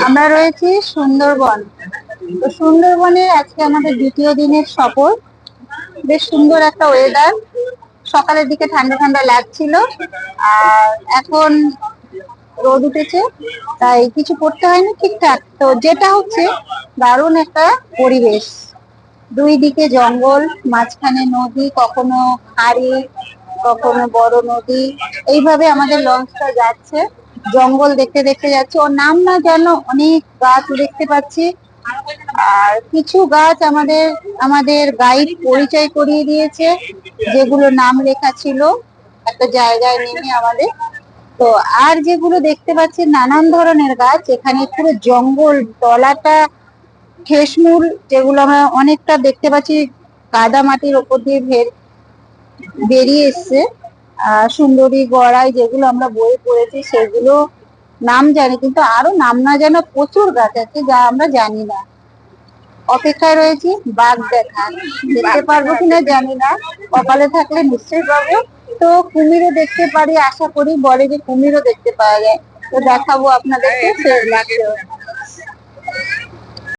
আমরা রয়েছি সুন্দরবন। তো সুন্দরবনের আজকে আমাদের দ্বিতীয় দিনের সফর। বেশ সুন্দর একটা ওয়েদার। সকালের দিকে ঠান্ডা ঠান্ডা লাগছিল, আর এখন রোদ উঠেছে, তাই কিছু করতে হয়নি, ঠিকঠাক। তো যেটা হচ্ছে, দারুণ একটা পরিবেশ। দুই দিকে জঙ্গল, মাঝখানে নদী, কখনো খাড়ি, কখনো বড় নদী। এইভাবে আমাদের লঞ্চটা যাচ্ছে, জঙ্গল দেখতে দেখতে যাচ্ছে। ওর নাম না জানো, অনেক গাছ দেখতে পাচ্ছি। আর কিছু গাছ আমাদের আমাদের গাইড পরিচয় করিয়ে দিয়েছে, যেগুলো নাম লেখা ছিল একটা জায়গায় নেমে আমাদের। তো আর যেগুলো দেখতে পাচ্ছি, নানান ধরনের গাছ। এখানে পুরো জঙ্গল, তলাটা ঠেসমূল, যেগুলো আমরা অনেকটা দেখতে পাচ্ছি কাদা মাটির ওপর দিয়ে বেরিয়ে এসছে। সুন্দরী গড়াই, যেগুলো আমরা বই পড়েছি সেগুলো নাম জানি, কিন্তু আরো নাম না জানা প্রচুর গাছ আছে যা আমরা জানি না। অপেক্ষায় রয়েছি বাঘ দেখার। দেখতে পারবো কিনা জানি না, কপালে থাকলে নিশ্চয়ই পাবো। তো কুমিরও দেখতে পারি আশা করি, বলে যে কুমিরও দেখতে পাওয়া যায়। তো দেখাবো আপনাদেরকে সেই দৃশ্য।